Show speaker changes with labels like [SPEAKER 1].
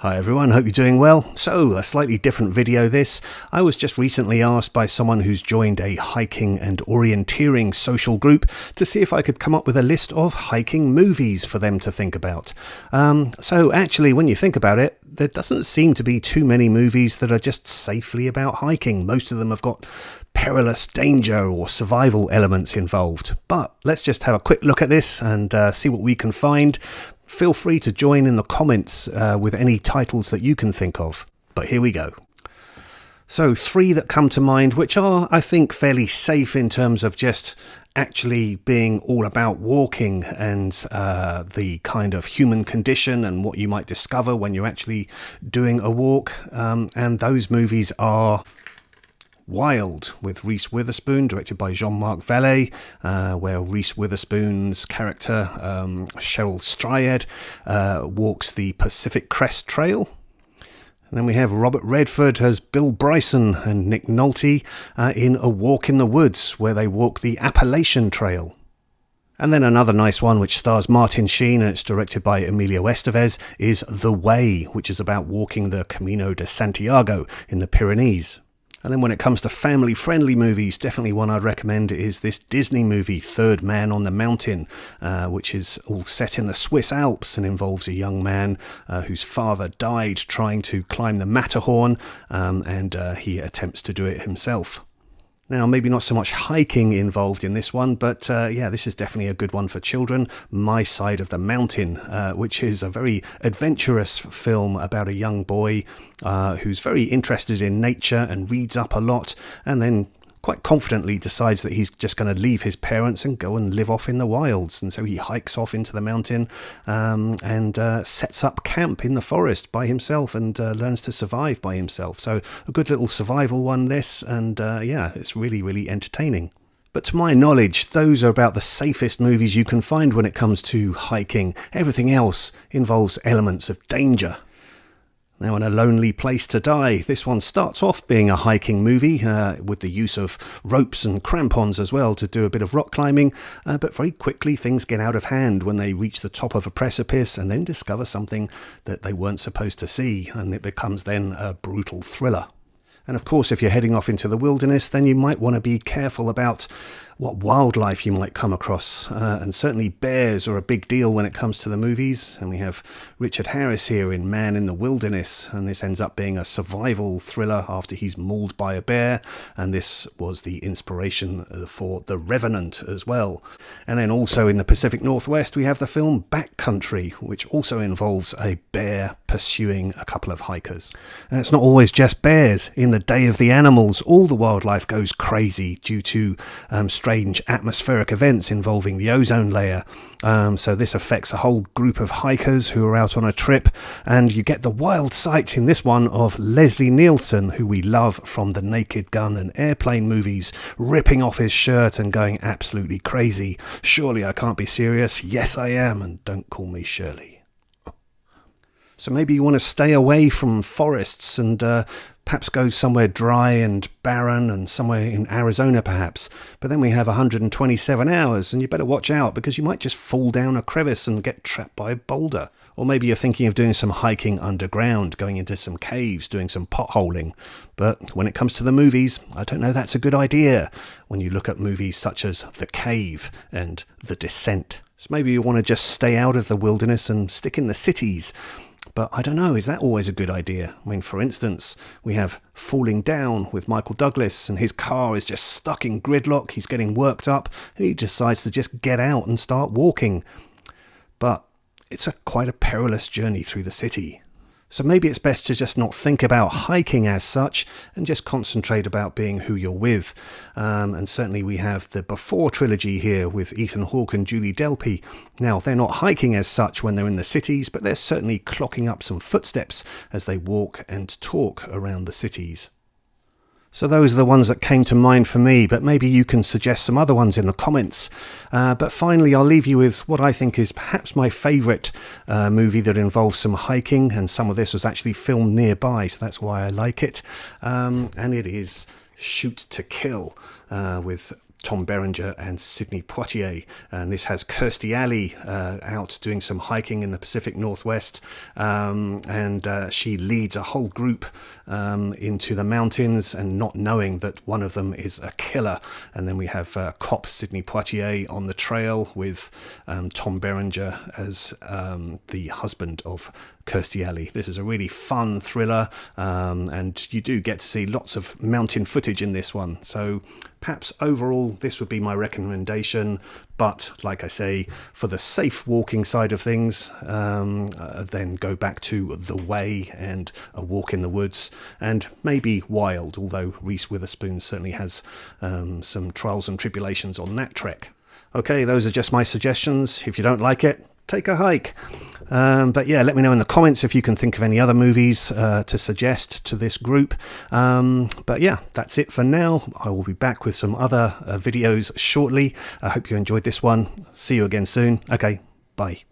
[SPEAKER 1] Hi everyone, hope you're doing well. So, a slightly different video this. I was just recently asked by someone who's joined a hiking and orienteering social group to see if I could come up with a list of hiking movies for them to think about. So actually, when you think about it, there doesn't seem to be too many movies that are just safely about hiking. Most of them have got perilous danger or survival elements involved. But let's just have a quick look at this and see what we can find. Feel free to join in the comments with any titles that you can think of. But here we go. So 3 that come to mind, which are, I think, fairly safe in terms of just actually being all about walking and the kind of human condition and what you might discover when you're actually doing a walk. And those movies are Wild with Reese Witherspoon, directed by Jean-Marc Vallée, where Reese Witherspoon's character, Cheryl Strayed, walks the Pacific Crest Trail. And then we have Robert Redford as Bill Bryson and Nick Nolte in A Walk in the Woods, where they walk the Appalachian Trail. And then another nice one, which stars Martin Sheen and it's directed by Emilio Estevez, is The Way, which is about walking the Camino de Santiago in the Pyrenees. And then when it comes to family-friendly movies, definitely one I'd recommend is this Disney movie, Third Man on the Mountain, which is all set in the Swiss Alps and involves a young man whose father died trying to climb the Matterhorn, and he attempts to do it himself. Now, maybe not so much hiking involved in this one, but yeah, this is definitely a good one for children. My Side of the Mountain, which is a very adventurous film about a young boy who's very interested in nature and reads up a lot, and then quite confidently decides that he's just going to leave his parents and go and live off in the wilds. And so he hikes off into the mountain and sets up camp in the forest by himself and learns to survive by himself. So a good little survival one, this, and yeah, it's really, really entertaining. But to my knowledge, those are about the safest movies you can find when it comes to hiking. Everything else involves elements of danger. Now, in A Lonely Place to Die, this one starts off being a hiking movie with the use of ropes and crampons as well to do a bit of rock climbing, but very quickly things get out of hand when they reach the top of a precipice and then discover something that they weren't supposed to see, and it becomes then a brutal thriller. And of course, if you're heading off into the wilderness, then you might want to be careful about what wildlife you might come across. And certainly bears are a big deal when it comes to the movies. And we have Richard Harris here in Man in the Wilderness. And this ends up being a survival thriller after he's mauled by a bear. And this was the inspiration for The Revenant as well. And then also in the Pacific Northwest, we have the film Backcountry, which also involves a bear pursuing a couple of hikers. And it's not always just bears. In The Day of the Animals, all the wildlife goes crazy due to strange atmospheric events involving the ozone layer. So this affects a whole group of hikers who are out on a trip, and you get the wild sight in this one of Leslie Nielsen, who we love from the Naked Gun and Airplane movies, ripping off his shirt and going absolutely crazy. Surely I can't be serious. Yes, I am, and don't call me Shirley. So maybe you want to stay away from forests and perhaps go somewhere dry and barren and somewhere in Arizona perhaps. But then we have 127 hours and you better watch out because you might just fall down a crevice and get trapped by a boulder. Or maybe you're thinking of doing some hiking underground, going into some caves, doing some potholing. But when it comes to the movies, I don't know that's a good idea when you look at movies such as The Cave and The Descent. So maybe you want to just stay out of the wilderness and stick in the cities. But I don't know, is that always a good idea? I mean, for instance, we have Falling Down with Michael Douglas, and his car is just stuck in gridlock, he's getting worked up, and he decides to just get out and start walking. But it's quite a perilous journey through the city. So maybe it's best to just not think about hiking as such and just concentrate about being who you're with. And certainly we have the Before trilogy here with Ethan Hawke and Julie Delpy. Now, they're not hiking as such when they're in the cities, but they're certainly clocking up some footsteps as they walk and talk around the cities. So those are the ones that came to mind for me, but maybe you can suggest some other ones in the comments. But finally, I'll leave you with what I think is perhaps my favourite movie that involves some hiking, and some of this was actually filmed nearby, so that's why I like it. And it is Shoot to Kill with Tom Berenger and Sidney Poitier. And this has Kirstie Alley out doing some hiking in the Pacific Northwest, and she leads a whole group into the mountains and not knowing that one of them is a killer. And then we have cop Sidney Poitier on the trail with Tom Berenger as the husband of Kirstie Alley. This is a really fun thriller, and you do get to see lots of mountain footage in this one. So perhaps overall this would be my recommendation, but like I say, for the safe walking side of things, then go back to The Way and A Walk in the Woods, and maybe Wild, although Reese Witherspoon certainly has some trials and tribulations on that trek. Okay, those are just my suggestions. If you don't like it, take a hike. But yeah, let me know in the comments if you can think of any other movies to suggest to this group. But yeah, that's it for now. I will be back with some other videos shortly. I hope you enjoyed this one. See you again soon. Okay, bye.